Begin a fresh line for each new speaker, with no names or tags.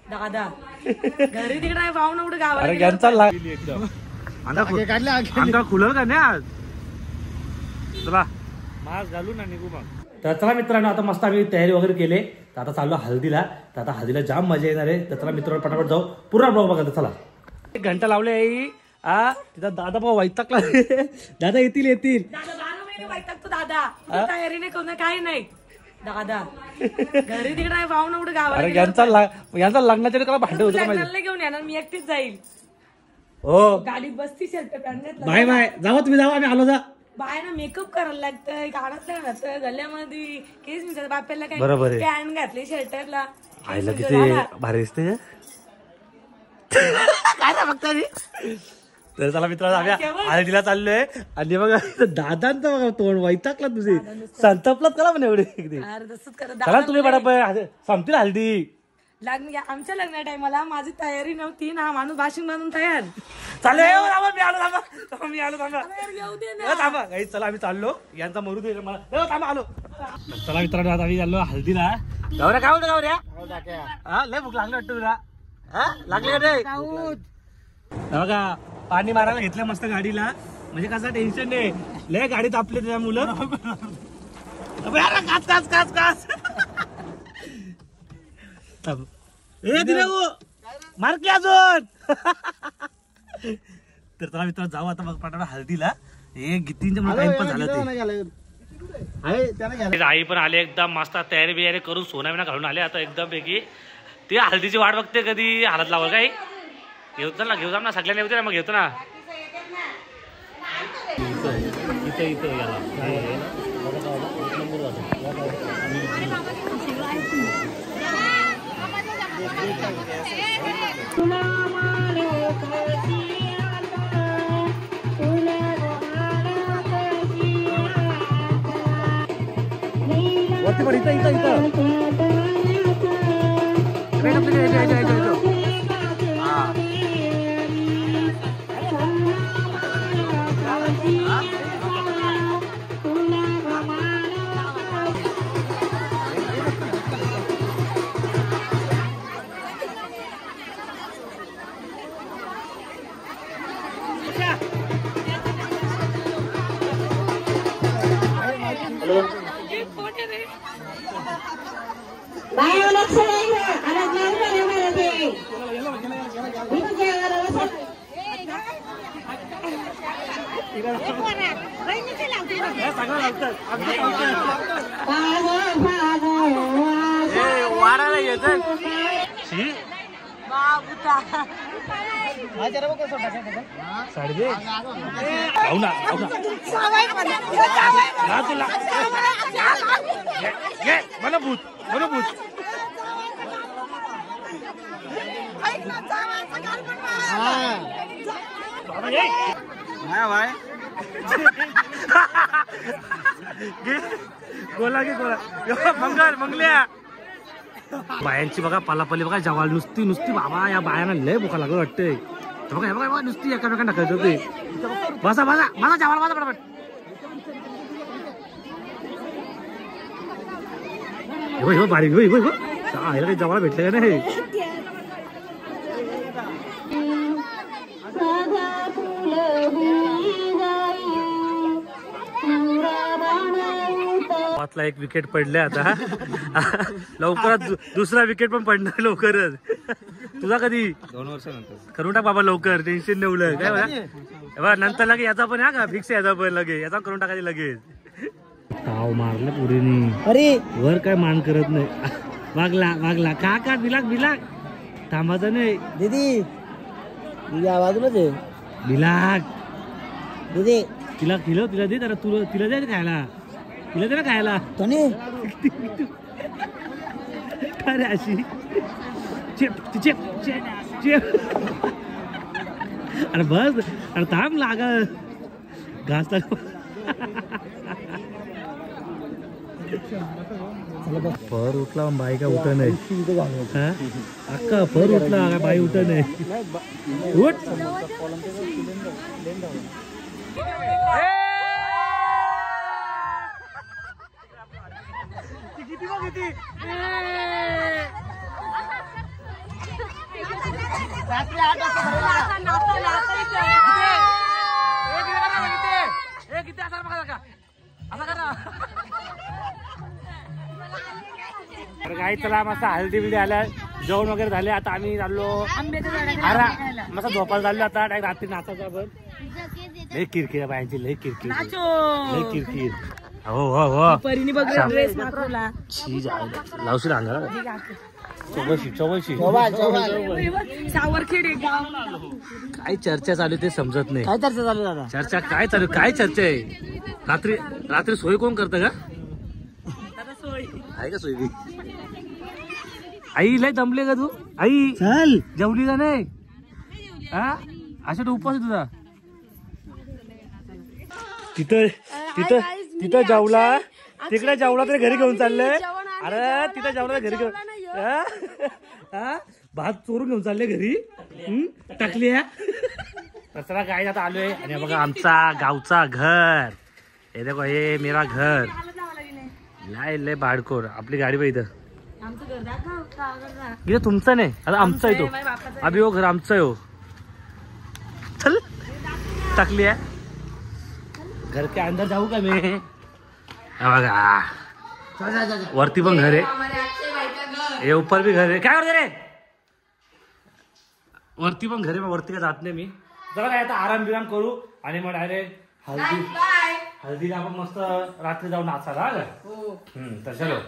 दादा घरी तिकडे पाहून एवढं गावाला
अंगा खुलल का नाही आज. चला मास्क घालू ना निघू मग. तर चला मित्रांनो आता मस्त आम्ही तयारी वगैरे केले. तर आता चाललो हल्दीला. तर आता हल्दीला जाम मजा येणार आहे. तर चला मित्रांनो पटापट जाऊ पुरा ब्लॉग बघा. चला एक घंटा लावले आई. तिचा दादा भाऊ वैतागला. दादा येतील
दादा 12 महिने वैतागतो दादा. तयारी नाही करून काही नाही दादा घरी तिकडे पाहून एवढं गावाला
यांचा लग्नाच्या वेळी भांडे होतं
लग्नाला घेऊन येणार मी एकटीच जाईल.
हो
गाडीत बसती शर्ट पॅन्ट
बाय बाय जावा तुम्ही जावा आम्ही आलो जा.
बायना मेकअप करायला लागतंय काढायला लागतंय गल्ल्यामध्ये केस मी बाप्याला काय
बरोबर आहे.
पॅन्ट घातली शर्टरला
आईला किती भारी दिसते काय ना बघता. तर चला मित्रांनो आम्ही हळदीला चाललोय. आणि बघा दादांचं बघा तोंड वैतागला तुझे संतपलात करा म्हणे एवढे. चला तुम्ही बरोबर संपतील हल्दी.
आमच्या लग्न टायमाला माझी तयारी नव्हती ना माणूस भाषण बांधून तयार
चालेल. मी आलो थांबा
येऊ दे ना.
थांबा काही चला आम्ही चाललो. यांचा मरू दे मला थांबा आलो. चला मित्रांनो आता आम्ही चाललो हल्दीला. गावऱ्या काय होतं गावऱ्या लय भूक लागली वाटतं तुला. लागली का नाही बघा पाणी मारायला घेतलं मस्त गाडीला. म्हणजे कसं टेन्शन नाही लय गाडीत आपले त्या मुलं काच काच काच काच दिले मार की अजून. तर चला मित्रांनो जाऊ आता मग पटापट हल्दीला. हे गीतींच्या टाइमपास झालं ते. आई पण आले एकदम मस्त तयारी बियारी करून सोना बिना घालून आले आता एकदम पैकी. ते हल्दीची वाट बघते कधी हालत लावल काही. घेऊ ना सगळ्यांना येऊ दे ना मग घेतो ना. वरती पण इथं वाराला येत मला भूत गोला की गोला मंगल्या बायांची बघा पालापल्ली बघा जवाल नुसती बाबा. या बायांना लय भुका लागलं वाटतंय. बघा बघा नुसती एकामेकांना ढकलत होते. बसा जवाल माझा पटापट. बारी काही जवाला भेटले का नाही. पाचला एक विकेट पडले आता. लवकरच दुसरा विकेट पण पडणार लवकरच. तुझा कधी
2 वर्षानंतर
करून टाक बाबा लवकर. टेन्शन नेवलं काय बघा नंतर लगे याचा पण का फिक्स याचा पण लगे याचा करून टाकायचे लगेच. ताव मारलं पुरीनी. अरे वर काय मान करत नाही. वागला का बिलाक थांबायचं नाही. दीदी बाजूलाच आहे बिलाक. दीदी तिला दे जरा. तिला दे खायला. तिला दे ना खायला. अरे अशी चेप अरे बस अरे थांब लाग घास फर उठला बाई का उठ नाही. अक्का फर उठला बाई उठ नाही. उठ किती
रात्री 8 वाजता भरायला
तर काही चला मस्त हल्दी बिल्दी आल्या, जेवण वगैरे झाले. आता आम्ही चाललो मस्त झोपायला चाललो. आता रात्री नाचायचा पण लय किरकिर बायांची, लय किरकिर लय किरकिर. हो हो हो
ड्रेस मागवला
लावशी राहणार चौबशी चौबशी
सावरखेड
काय चर्चा चालू ते समजत नाही.
काय चर्चा चालू दादा?
चर्चा काय चालू, काय चर्चा आहे? रात्री रात्री सोय कोण करतं का? आहे का सोय? आई लय दमले का तू? आई
चल
जेवली का नाही? हा अशा तो उपवास आहे तुझा. तिथं तिथं तिथं जेवला, तिकडे जेवला तरी घरी घेऊन चालले. अरे तिथं जेवला घरी घेऊन भात चोरून घेऊन चालले घरी. टाकली कचरा काय आता आलोय. आणि बघा आमचा गावचा घर, हे देखो हे मेरा घर. लय लय भाडकोर. आपली गाडी पाहिजे इथं. तुमचं नाही आता आमचा आहे तो. अभि हो घर आमचं आहे हो. चल टाकली आहे. घर के अंदर जाऊ का मी? बघा वरती पण घर आहे, हे ऊपर भी घर आहे. काय करते रे? वरती पण घर आहे, मग वरती काय जात नाही मी. जरा काय आता आराम बिराम करू आणि मग डायरेक्ट हळदीला आपण मस्त रात्री जाऊन नाचायला. तर चलो.